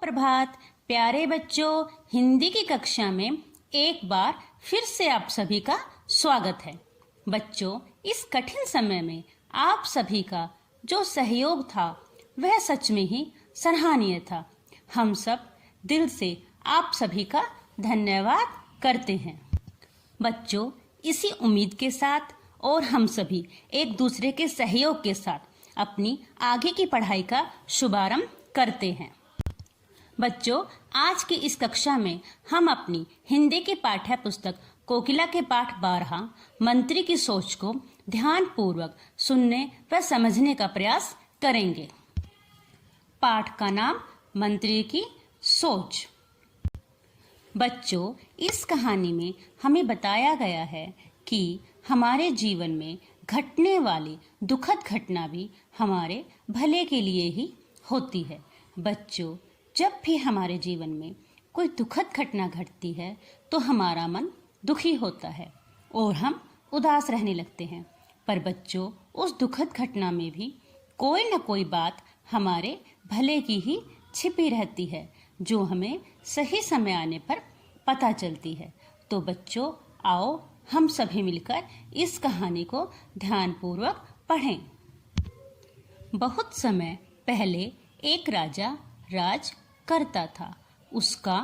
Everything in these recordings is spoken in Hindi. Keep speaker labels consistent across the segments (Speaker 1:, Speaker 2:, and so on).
Speaker 1: प्रभात प्यारे बच्चों, हिंदी की कक्षा में एक बार फिर से आप सभी का स्वागत है। बच्चों, इस कठिन समय में आप सभी का जो सहयोग था वह सच में ही सराहनीय था। हम सब दिल से आप सभी का धन्यवाद करते हैं। बच्चों, इसी उम्मीद के साथ और हम सभी एक दूसरे के सहयोग के साथ अपनी आगे की पढ़ाई का शुभारंभ करते हैं। बच्चों, आज की इस कक्षा में हम अपनी हिंदी की पाठ्य पुस्तक कोकिला के पाठ 12 मंत्री की सोच को ध्यान पूर्वक सुनने व समझने का प्रयास करेंगे। पाठ का नाम मंत्री की सोच। बच्चों, इस कहानी में हमें बताया गया है कि हमारे जीवन में घटने वाली दुखद घटना भी हमारे भले के लिए ही होती है। बच्चों, जब भी हमारे जीवन में कोई दुखद घटना घटती है तो हमारा मन दुखी होता है और हम उदास रहने लगते हैं। पर बच्चों, उस दुखद घटना में भी कोई न कोई बात हमारे भले की ही छिपी रहती है, जो हमें सही समय आने पर पता चलती है। तो बच्चों, आओ हम सभी मिलकर इस कहानी को ध्यानपूर्वक पढ़ें। बहुत समय पहले एक राजा राज करता था। उसका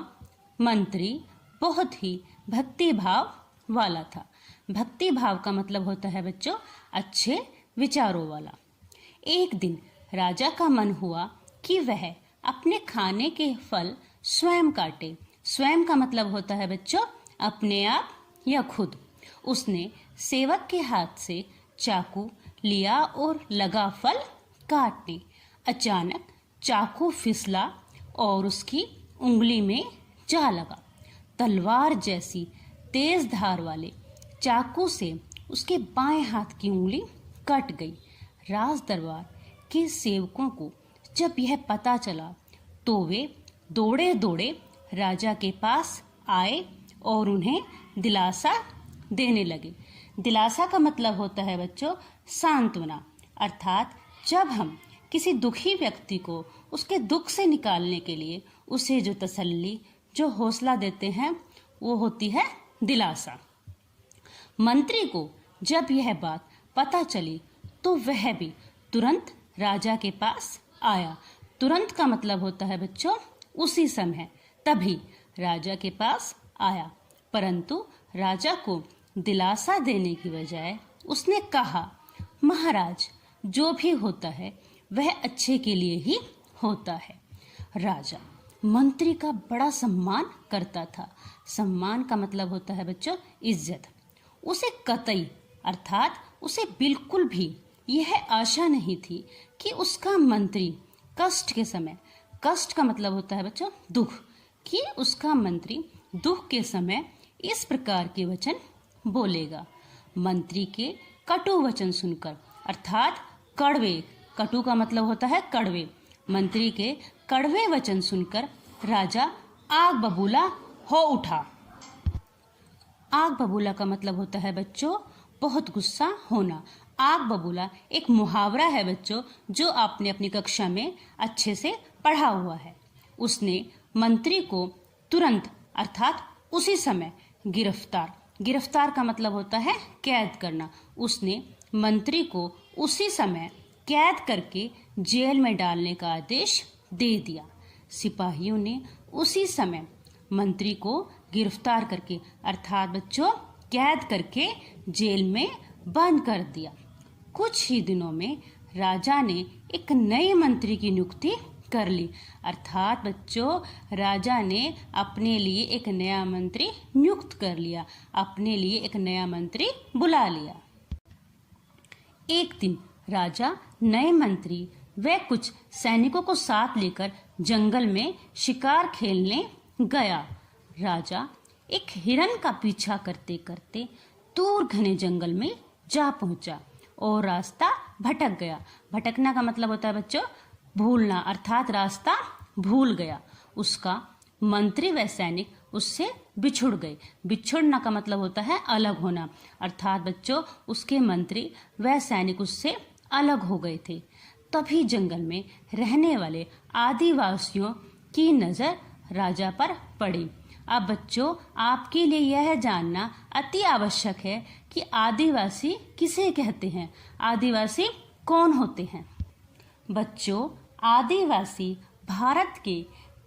Speaker 1: मंत्री बहुत ही भक्ति भाव वाला था। भक्ति भाव का मतलब होता है बच्चों, अच्छे विचारों वाला। एक दिन राजा का मन हुआ कि वह अपने खाने के फल स्वयं काटे। स्वयं का मतलब होता है बच्चों, अपने आप या खुद। उसने सेवक के हाथ से चाकू लिया और लगा फल काटने। अचानक चाकू फिसला और उसकी उंगली में जा लगा। तलवार जैसी तेज धार वाले चाकू से उसके बाएं हाथ की उंगली कट गई। राज दरबार के सेवकों को जब यह पता चला तो वे दौड़े दौड़े राजा के पास आए और उन्हें दिलासा देने लगे। दिलासा का मतलब होता है बच्चों, सांत्वना। अर्थात जब हम किसी दुखी व्यक्ति को उसके दुख से निकालने के लिए उसे जो तसल्ली, जो हौसला देते हैं, वो होती है दिलासा। मंत्री को जब यह बात पता चली तो वह भी तुरंत राजा के पास आया। तुरंत का मतलब होता है बच्चों, उसी समय, तभी राजा के पास आया। परंतु राजा को दिलासा देने की बजाय उसने कहा, महाराज, जो भी होता है वह अच्छे के लिए ही होता है। राजा मंत्री का बड़ा सम्मान करता था। सम्मान का मतलब होता है बच्चों, इज्जत। उसे कतई अर्थात उसे बिल्कुल भी यह आशा नहीं थी कि उसका मंत्री कष्ट के समय, कष्ट का मतलब होता है बच्चों दुख, कि उसका मंत्री दुख के समय इस प्रकार के वचन बोलेगा। मंत्री के कटु वचन सुनकर, अर्थात कड़वे, कटु का मतलब होता है कड़वे, मंत्री के कड़वे वचन सुनकर राजा आग बबूला हो उठा। आग बबूला का मतलब होता है बच्चों बहुत गुस्सा होना। आग बबूला एक मुहावरा है बच्चों, जो आपने अपनी कक्षा में अच्छे से पढ़ा हुआ है। उसने मंत्री को तुरंत अर्थात उसी समय गिरफ्तार, गिरफ्तार का मतलब होता है कैद करना। उसने मंत्री को उसी समय कैद करके जेल में डालने का आदेश दे दिया। सिपाहियों ने उसी समय मंत्री को गिरफ्तार करके अर्थात बच्चों कैद करके जेल में बंद कर दिया। कुछ ही दिनों में राजा ने एक नए मंत्री की नियुक्ति कर ली। अर्थात बच्चों राजा ने अपने लिए एक नया मंत्री नियुक्त कर लिया, अपने लिए एक नया मंत्री बुला लिया। एक दिन राजा नए मंत्री व कुछ सैनिकों को साथ लेकर जंगल में शिकार खेलने गया। राजा एक हिरन का पीछा करते करते दूर घने जंगल में जा पहुंचा और रास्ता भटक गया। भटकना का मतलब होता है बच्चों भूलना, अर्थात रास्ता भूल गया। उसका मंत्री व सैनिक उससे बिछुड़ गए। बिछुड़ना का मतलब होता है अलग होना, अर्थात बच्चों उसके मंत्री व सैनिक उससे अलग हो गए थे। तभी जंगल में रहने वाले आदिवासियों की नजर राजा पर पड़ी। अब बच्चों, आपके लिए यह जानना अति आवश्यक है कि आदिवासी किसे कहते हैं। आदिवासी कौन होते हैं? बच्चों, आदिवासी भारत के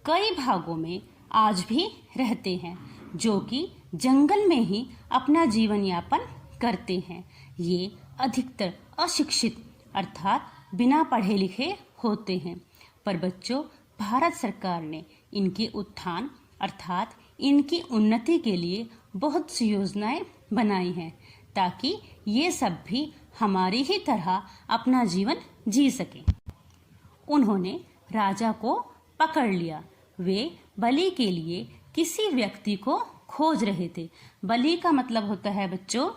Speaker 1: कई भागों में आज भी रहते हैं, जो कि जंगल में ही अपना जीवन यापन करते हैं। ये अधिकतर अशिक्षित अर्थात बिना पढ़े लिखे होते हैं, पर बच्चों, भारत सरकार ने इनके उत्थान अर्थात इनकी उन्नति के लिए बहुत सी योजनाएं बनाई हैं, ताकि ये सब भी हमारी ही तरह अपना जीवन जी सके। उन्होंने राजा को पकड़ लिया। वे बलि के लिए किसी व्यक्ति को खोज रहे थे। बलि का मतलब होता है बच्चों,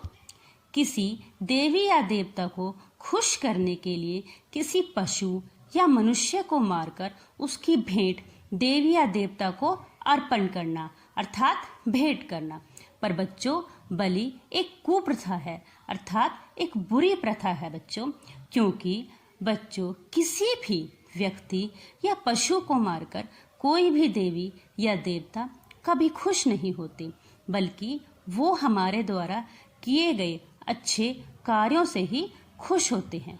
Speaker 1: किसी देवी या देवता को खुश करने के लिए किसी पशु या मनुष्य को मारकर उसकी भेंट देवी या देवता को अर्पण करना अर्थात भेंट करना। पर बच्चों, बलि एक कुप्रथा है अर्थात एक बुरी प्रथा है बच्चों, क्योंकि बच्चों, किसी भी व्यक्ति या पशु को मारकर कोई भी देवी या देवता कभी खुश नहीं होते, बल्कि वो हमारे द्वारा किए गए अच्छे कार्यों से ही खुश होते हैं।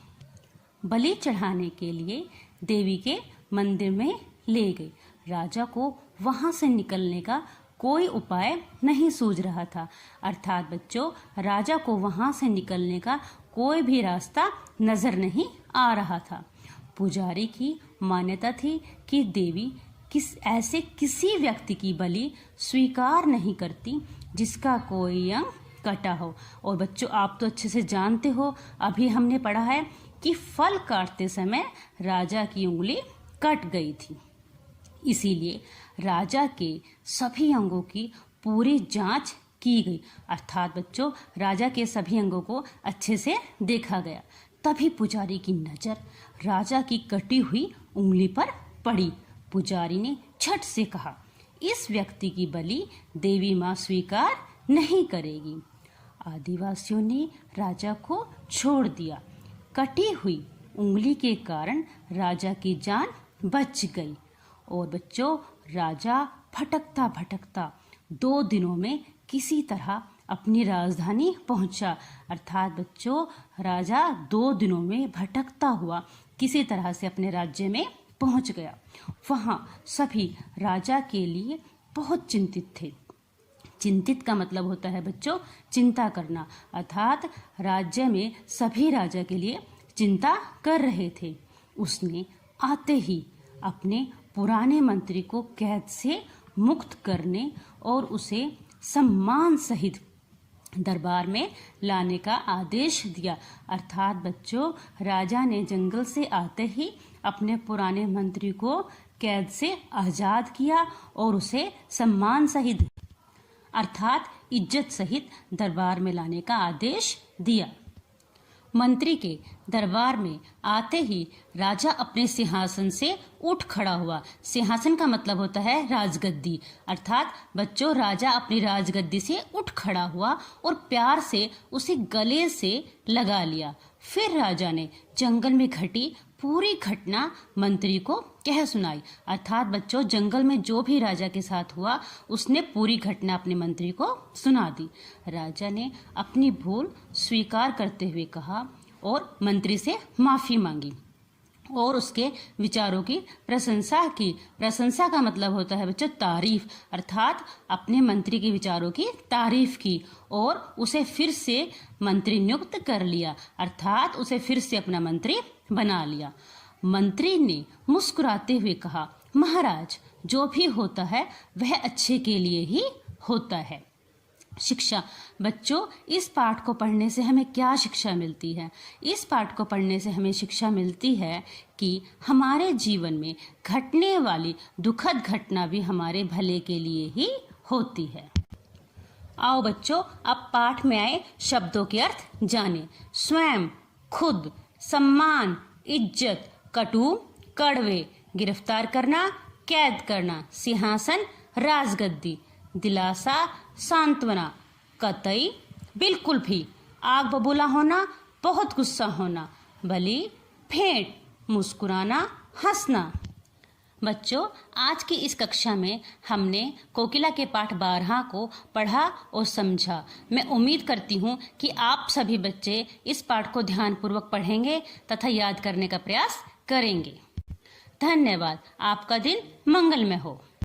Speaker 1: बलि चढ़ाने के लिए देवी के मंदिर में ले गई। राजा को वहां से निकलने का कोई उपाय नहीं सूझ रहा था, अर्थात बच्चों, राजा को वहां से निकलने का कोई भी रास्ता नजर नहीं आ रहा था। पुजारी की मान्यता थी कि देवी ऐसे किसी व्यक्ति की बलि स्वीकार नहीं करती जिसका कोई अंग कटा हो। और बच्चों, आप तो अच्छे से जानते हो, अभी हमने पढ़ा है कि फल काटते समय राजा की उंगली कट गई थी। इसीलिए राजा के सभी अंगों की पूरी जांच की गई, अर्थात बच्चों, राजा के सभी अंगों को अच्छे से देखा गया। तभी पुजारी की नजर राजा की कटी हुई उंगली पर पड़ी। पुजारी ने झट से कहा, इस व्यक्ति की बलि देवी माँ स्वीकार नहीं करेगी। आदिवासियों ने राजा को छोड़ दिया। कटी हुई उंगली के कारण राजा की जान बच गई। और बच्चों, राजा भटकता भटकता 2 दिनों में किसी तरह अपनी राजधानी पहुंचा, अर्थात बच्चों, राजा 2 दिनों में भटकता हुआ किसी तरह से अपने राज्य में पहुंच गया। वहां सभी राजा के लिए बहुत चिंतित थे। चिंतित का मतलब होता है बच्चों, चिंता करना, अर्थात राज्य में सभी राजा के लिए चिंता कर रहे थे। उसने आते ही अपने पुराने मंत्री को कैद से मुक्त करने और उसे सम्मान सहित दरबार में लाने का आदेश दिया, अर्थात बच्चों, राजा ने जंगल से आते ही अपने पुराने मंत्री को कैद से आजाद किया और उसे सम्मान सहित अर्थात इज्जत सहित दरबार में लाने का आदेश दिया। मंत्री के दरबार में आते ही राजा अपने सिंहासन से उठ खड़ा हुआ। सिंहासन का मतलब होता है राजगद्दी, अर्थात बच्चों, राजा अपनी राजगद्दी से उठ खड़ा हुआ और प्यार से उसे गले से लगा लिया। फिर राजा ने जंगल में घटी पूरी घटना मंत्री को कह सुनाई, अर्थात बच्चों, जंगल में जो भी राजा के साथ हुआ उसने पूरी घटना अपने मंत्री को सुना दी। राजा ने अपनी भूल स्वीकार करते हुए कहा और मंत्री से माफी मांगी और उसके विचारों की प्रशंसा की। प्रशंसा का मतलब होता है बच्चों तारीफ, अर्थात अपने मंत्री के विचारों की तारीफ की और उसे फिर से मंत्री नियुक्त कर लिया, अर्थात उसे फिर से अपना मंत्री बना लिया। मंत्री ने मुस्कुराते हुए कहा, महाराज, जो भी होता है वह अच्छे के लिए ही होता है। शिक्षा। बच्चों, इस पाठ को पढ़ने से हमें क्या शिक्षा मिलती है? इस पाठ को पढ़ने से हमें शिक्षा मिलती है कि हमारे जीवन में घटने वाली दुखद घटना भी हमारे भले के लिए ही होती है। आओ बच्चों, अब पाठ में आए शब्दों के अर्थ जाने। स्वयं, खुद, सम्मान, इज्जत, कटु, कड़वे, गिरफ्तार करना, कैद करना, सिंहासन, राजगद्दी, दिलासा, सांत्वना, कतई, बिल्कुल भी, आग बबूला होना, बहुत गुस्सा होना, बलि, भेंट, मुस्कुराना, हंसना। बच्चों, आज की इस कक्षा में हमने कोकिला के पाठ 12 को पढ़ा और समझा। मैं उम्मीद करती हूँ कि आप सभी बच्चे इस पाठ को ध्यानपूर्वक पढ़ेंगे तथा याद करने का प्रयास करेंगे। धन्यवाद। आपका दिन मंगलमय हो।